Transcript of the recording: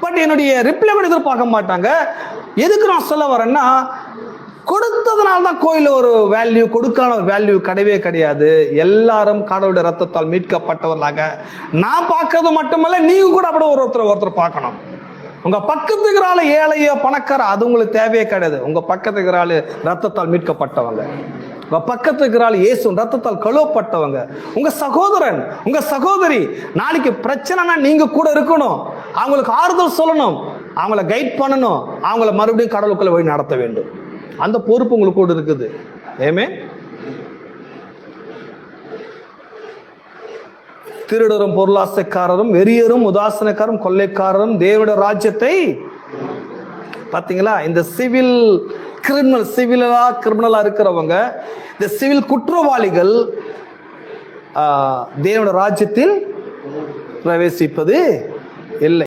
But என்னுடைய reply கூட எதிர்பார்க்க மாட்டாங்க. எதுக்கு நான் சொல்ல வரேன்னா, கொடுத்ததுனால தான் கோயில் ஒரு வேல்யூ, கொடுக்கான ஒரு வேல்யூ கிடையவே கிடையாது. எல்லாரும் கடவுளுடைய ரத்தத்தால் மீட்கப்பட்டவர்களாக நான் பார்க்கறது மட்டுமல்ல, நீங்க கூட அப்படி ஒருத்தர் பார்க்கணும். உங்க பக்கத்துக்கு இருக்கிற ஆளு ஏழையோ பணக்கார, அது உங்களுக்கு தேவையே கிடையாது. உங்க பக்கத்துக்கு இருக்கிற ஆளு ரத்தத்தால் மீட்கப்பட்டவங்க, உங்க பக்கத்துக்கு இருக்கிற ஆளு இயேசு ரத்தத்தால் கழுவப்பட்டவங்க, உங்க சகோதரன், உங்க சகோதரி. நாளைக்கு பிரச்சனைனா நீங்க கூட இருக்கணும், அவங்களுக்கு ஆறுதல் சொல்லணும், அவங்கள கைட் பண்ணணும், அவங்கள மறுபடியும் கடவுளுக்குள்ள வழி நடத்த வேண்டும். அந்த பொறுப்பு உங்களுக்கு கூட இருக்குது. ஏமே திருடரும் பொருளாசைக்காரரும் வெறியரும் உதாசனக்காரரும் கொள்ளைக்காரரும் தேவனுடைய ராஜ்யத்தை பாத்தீங்களா? இந்த சிவில் கிரிமினலா இருக்கிறவங்க, இந்த சிவில் குற்றவாளிகள் தேவனுடைய ராஜ்யத்தில் பிரவேசிப்பது இல்லை.